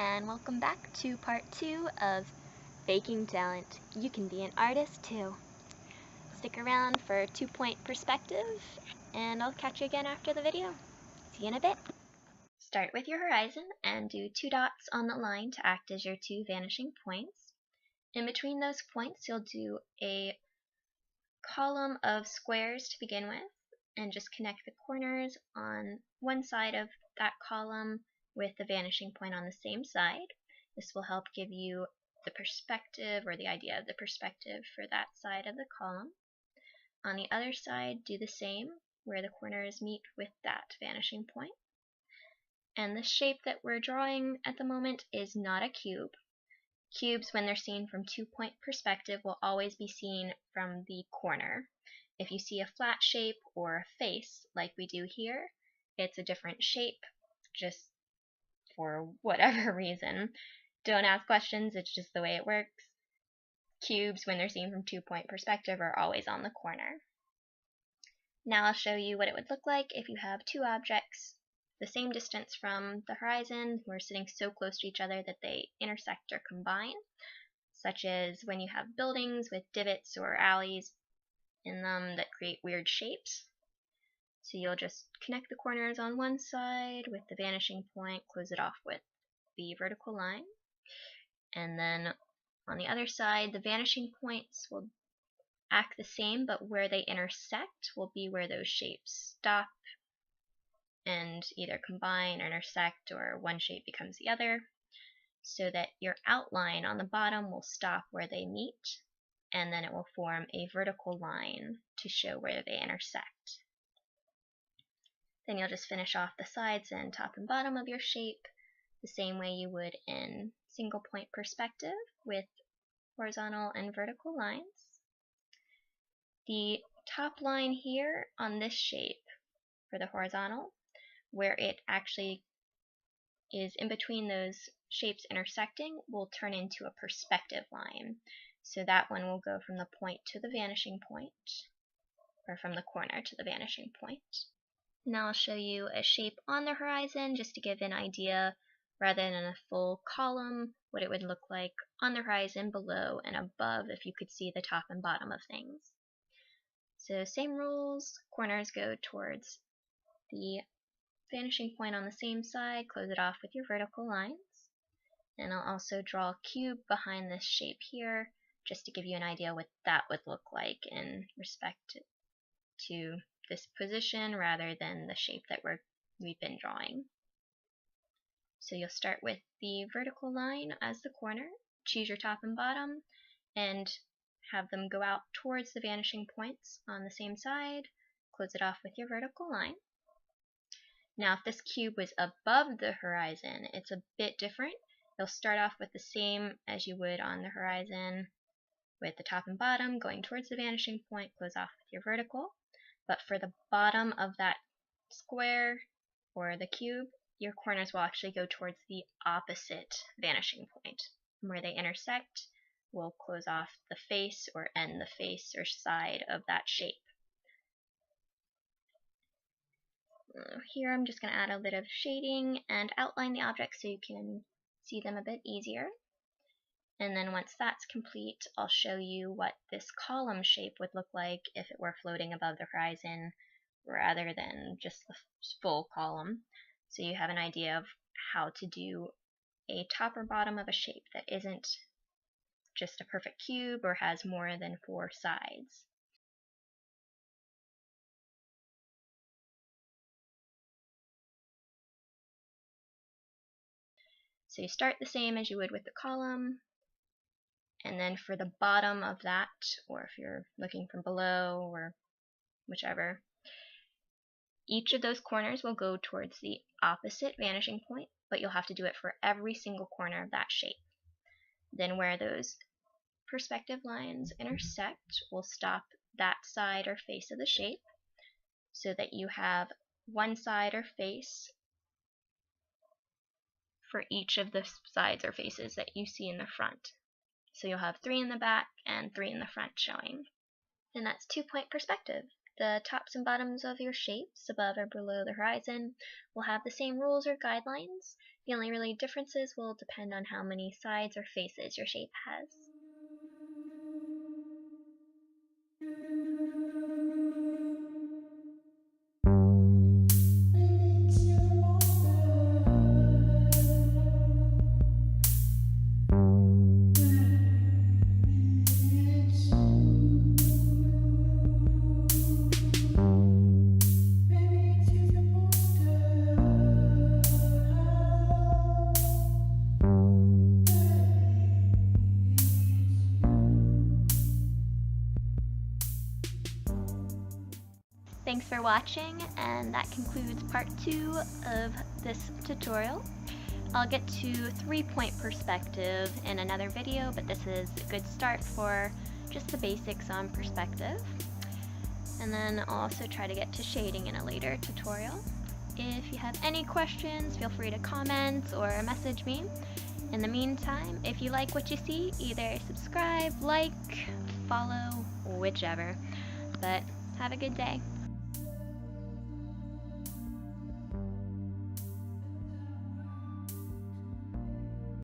and welcome back to part 2 of Faking Talent. You can be an artist too. Stick around for 2-point perspective, and I'll catch you again after the video. See you in a bit. Start with your horizon and do 2 dots on the line to act as your 2 vanishing points. In between those points, you'll do a column of squares to begin with, and just connect the corners on one side of that column with the vanishing point on the same side. This will help give you the perspective, or the idea of the perspective, for that side of the column. On the other side, do the same, where the corners meet with that vanishing point. And the shape that we're drawing at the moment is not a cube. Cubes, when they're seen from 2-point perspective, will always be seen from the corner. If you see a flat shape or a face, like we do here, it's a different shape, just for whatever reason. Don't ask questions, it's just the way it works. Cubes, when they're seen from 2-point perspective, are always on the corner. Now I'll show you what it would look like if you have 2 objects the same distance from the horizon, who are sitting so close to each other that they intersect or combine, such as when you have buildings with divots or alleys in them that create weird shapes. So you'll just connect the corners on one side with the vanishing point, close it off with the vertical line, and then on the other side the vanishing points will act the same, but where they intersect will be where those shapes stop and either combine or intersect, or one shape becomes the other, so that your outline on the bottom will stop where they meet, and then it will form a vertical line to show where they intersect. Then you'll just finish off the sides and top and bottom of your shape the same way you would in single point perspective, with horizontal and vertical lines. The top line here on this shape for the horizontal, where it actually is in between those shapes intersecting, will turn into a perspective line. So that one will go from the point to the vanishing point, or from the corner to the vanishing point. Now I'll show you a shape on the horizon, just to give an idea, rather than a full column, what it would look like on the horizon, below, and above, if you could see the top and bottom of things. So same rules, corners go towards the vanishing point on the same side, close it off with your vertical lines. And I'll also draw a cube behind this shape here, just to give you an idea what that would look like in respect to this position, rather than the shape that we've been drawing. So you'll start with the vertical line as the corner, choose your top and bottom, and have them go out towards the vanishing points on the same side, close it off with your vertical line. Now if this cube was above the horizon, it's a bit different. You'll start off with the same as you would on the horizon, with the top and bottom going towards the vanishing point, close off with your vertical. But for the bottom of that square or the cube, your corners will actually go towards the opposite vanishing point. From where they intersect, we'll close off the face, or end the face or side of that shape. Here I'm just going to add a bit of shading and outline the objects so you can see them a bit easier. And then once that's complete, I'll show you what this column shape would look like if it were floating above the horizon, rather than just the full column, so you have an idea of how to do a top or bottom of a shape that isn't just a perfect cube or has more than 4 sides. So you start the same as you would with the column, and then for the bottom of that, or if you're looking from below, or whichever, each of those corners will go towards the opposite vanishing point, but you'll have to do it for every single corner of that shape. Then where those perspective lines intersect, will stop that side or face of the shape, so that you have one side or face for each of the sides or faces that you see in the front. So you'll have 3 in the back and 3 in the front showing. And that's 2-point perspective. The tops and bottoms of your shapes, above or below the horizon, will have the same rules or guidelines. The only really differences will depend on how many sides or faces your shape has. Thanks for watching, and that concludes part 2 of this tutorial. I'll get to 3-point perspective in another video, but this is a good start for just the basics on perspective. And then I'll also try to get to shading in a later tutorial. If you have any questions, feel free to comment or message me. In the meantime, if you like what you see, either subscribe, like, follow, whichever. But have a good day.